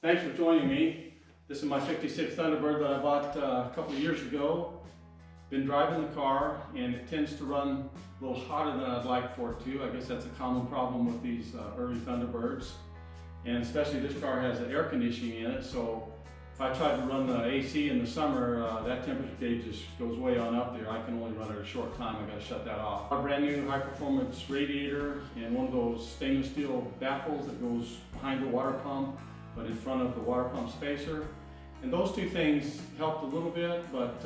Thanks for joining me. This is my 56 Thunderbird that I bought a couple of years ago. Been driving the car and it tends to run a little hotter than I'd like for it to. I guess that's a common problem with these early Thunderbirds. And especially this car has an air conditioning in it, so if I try to run the AC in the summer, that temperature gauge just goes way on up there. I can only run it a short time. I gotta shut that off. A brand new high performance radiator and one of those stainless steel baffles that goes behind the water pump, but in front of the water pump spacer. And those two things helped a little bit, but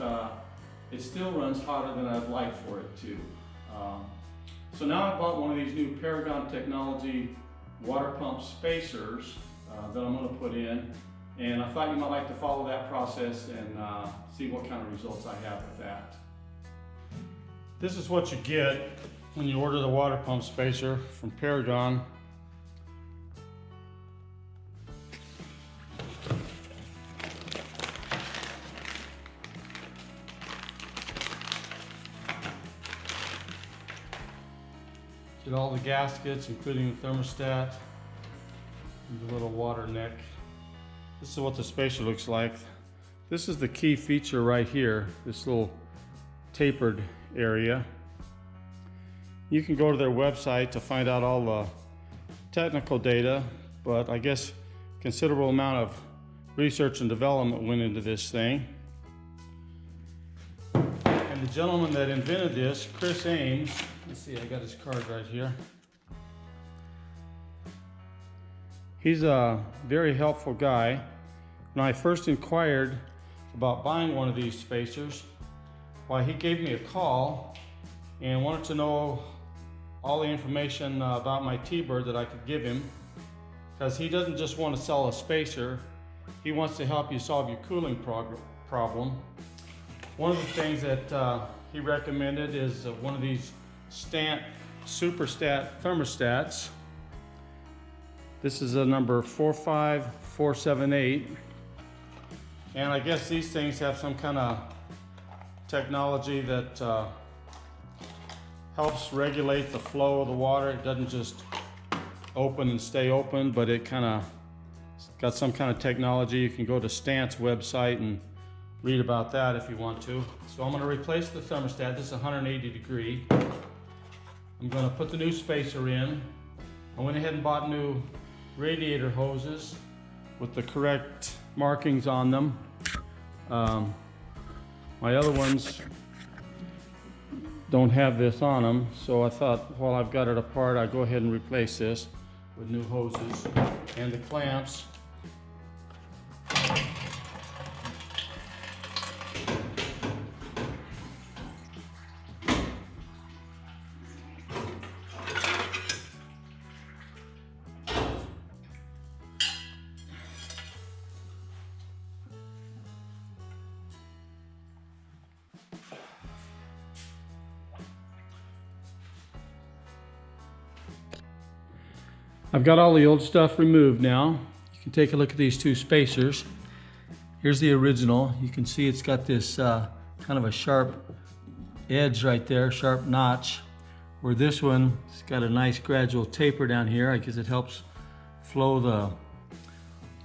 it still runs hotter than I'd like for it to. So now I bought one of these new Paragon Technologies water pump spacers that I'm going to put in, and I thought you might like to follow that process and see what kind of results I have with that. This is what you get when you order the water pump spacer from Paragon. Get all the gaskets, including the thermostat and the little water neck. This is what the spacer looks like. This is the key feature right here, this little tapered area. You can go to their website to find out all the technical data, but I guess considerable amount of research and development went into this thing. And the gentleman that invented this, Chris Ames, let's see, I got his card right here. He's a very helpful guy. When I first inquired about buying one of these spacers, why, he gave me a call and wanted to know all the information about my T-Bird that I could give him, because he doesn't just want to sell a spacer, he wants to help you solve your cooling problem. One of the things that he recommended is one of these Superstat thermostats. This is a number 45478, and I guess these things have some kind of technology that helps regulate the flow of the water. It doesn't just open and stay open, but it kind of got some kind of technology. You can go to Stant's website and read about that if you want to. So I'm going to replace the thermostat. This is 180 degree. I'm going to put the new spacer in. I went ahead and bought new radiator hoses with the correct markings on them. My other ones don't have this on them, so I thought while I've got it apart, I'd go ahead and replace this with new hoses and the clamps. I've got all the old stuff removed now. You can take a look at these two spacers. Here's the original. You can see it's got this kind of a sharp edge right there, sharp notch, where this one, it's got a nice gradual taper down here. I guess it helps flow the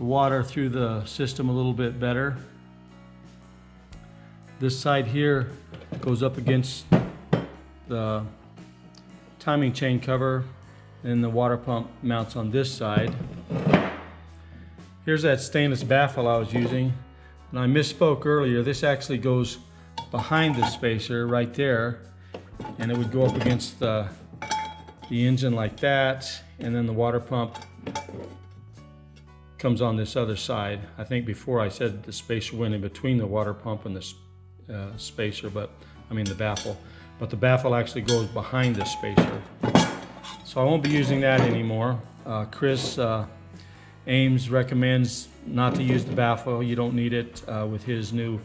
water through the system a little bit better. This side here goes up against the timing chain cover, and the water pump mounts on this side. Here's that stainless baffle I was using, and I misspoke earlier. This actually goes behind the spacer right there, and it would go up against the engine like that, and then the water pump comes on this other side. I think before I said the spacer went in between the water pump and the spacer, but I mean the baffle. But the baffle actually goes behind the spacer. So I won't be using that anymore. Chris Ames recommends not to use the baffle. You don't need it with his new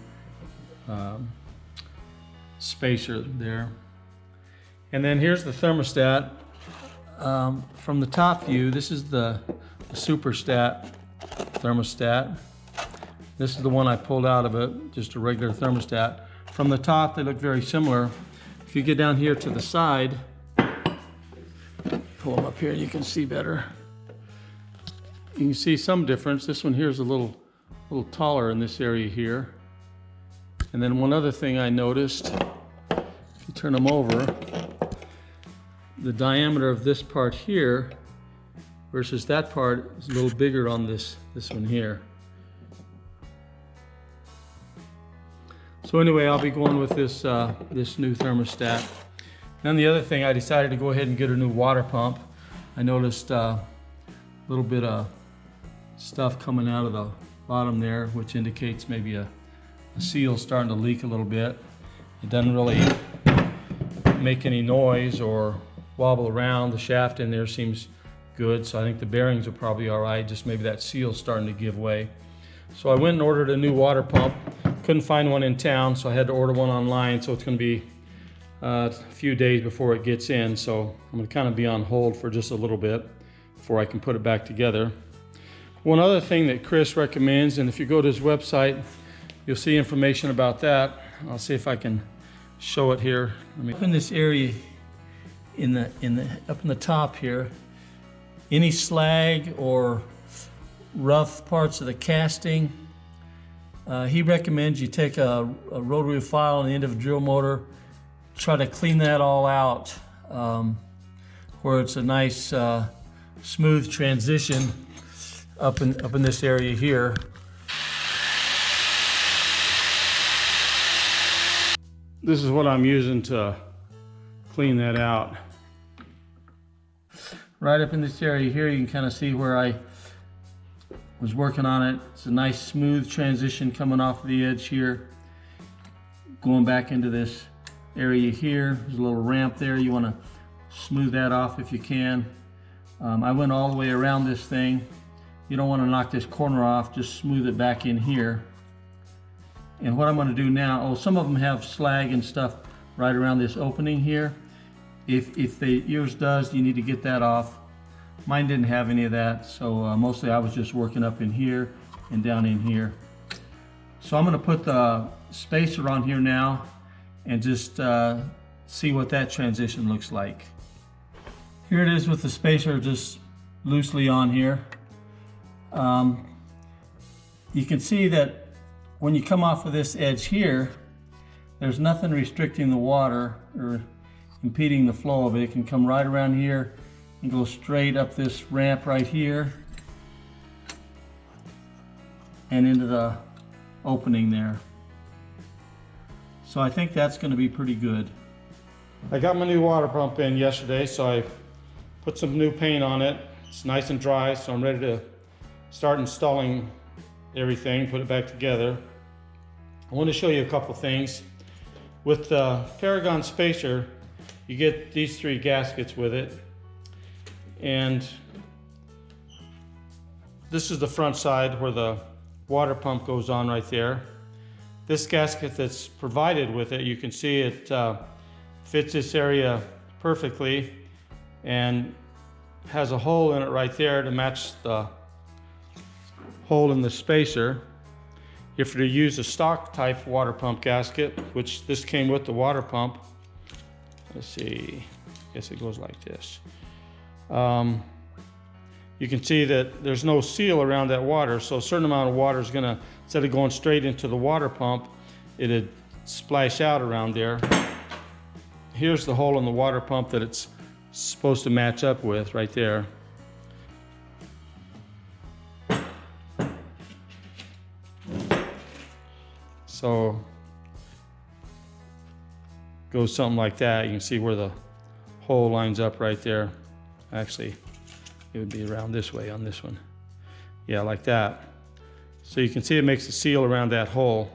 spacer there. And then here's the thermostat. From the top view, this is the Superstat thermostat. This is the one I pulled out of it, just a regular thermostat. From the top, they look very similar. If you get down here to the side, pull them up here, you can see better. you can see some difference. This one here is a little taller in this area here. And then one other thing I noticed, if you turn them over, the diameter of this part here versus that part is a little bigger on this one here. So anyway, I'll be going with this new thermostat. Then the other thing, I decided to go ahead and get a new water pump. I noticed a little bit of stuff coming out of the bottom there, which indicates maybe a seal starting to leak a little bit. It doesn't really make any noise or wobble around. The shaft in there seems good, so I think the bearings are probably all right, just maybe that seal's starting to give way. So I went and ordered a new water pump. Couldn't find one in town, so I had to order one online, so it's going to be a few days before it gets in, so I'm going to kind of be on hold for just a little bit before I can put it back together. One other thing that Chris recommends, and if you go to his website, you'll see information about that. I'll see if I can show it here. Up in this area, up in the top here, any slag or rough parts of the casting, he recommends you take a rotary file on the end of a drill motor, try to clean that all out where it's a nice smooth transition up in this area here. This is what I'm using to clean that out. Right up in this area here, you can kind of see where I was working on it. It's a nice smooth transition coming off the edge here, going back into this area here. There's a little ramp there. You want to smooth that off if you can. I went all the way around this thing. You don't want to knock this corner off, just smooth it back in here. And what I'm going to do now, some of them have slag and stuff right around this opening here. If yours does, you need to get that off. Mine didn't have any of that, so mostly I was just working up in here and down in here. So I'm going to put the spacer on here now and just see what that transition looks like. Here it is with the spacer just loosely on here. You can see that when you come off of this edge here, there's nothing restricting the water or impeding the flow of it. It can come right around here and go straight up this ramp right here and into the opening there. So I think that's going to be pretty good. I got my new water pump in yesterday, so I put some new paint on it. It's nice and dry, so I'm ready to start installing everything, put it back together. I want to show you a couple things. With the Paragon spacer, you get these 3 gaskets with it. And this is the front side where the water pump goes on right there. This gasket that's provided with it, you can see it fits this area perfectly and has a hole in it right there to match the hole in the spacer. If you use a stock type water pump gasket, which this came with the water pump, let's see, I guess it goes like this. You can see that there's no seal around that water, so a certain amount of water is gonna, instead of going straight into the water pump, it'd splash out around there. Here's the hole in the water pump that it's supposed to match up with right there. So goes something like that. You can see where the hole lines up right there. Actually, it would be around this way on this one. Yeah, like that. So you can see it makes a seal around that hole.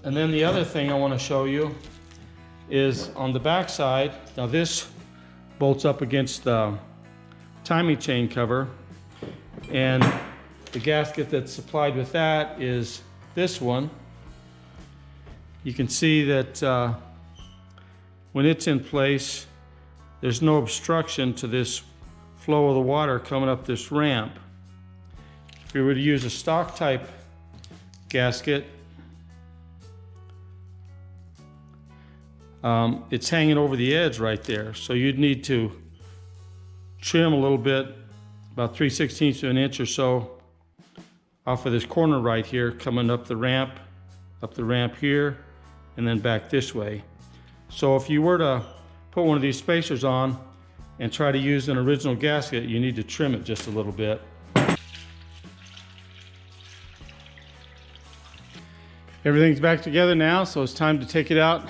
And then the other thing I want to show you is on the back side. Now this bolts up against the timing chain cover, and the gasket that's supplied with that is this one. You can see that when it's in place, there's no obstruction to this flow of the water coming up this ramp. If we were to use a stock type gasket, it's hanging over the edge right there. So you'd need to trim a little bit about 3/16 of an inch or so off of this corner right here, coming up the ramp here, and then back this way. So if you were to put one of these spacers on and try to use an original gasket, you need to trim it just a little bit. Everything's back together now, so it's time to take it out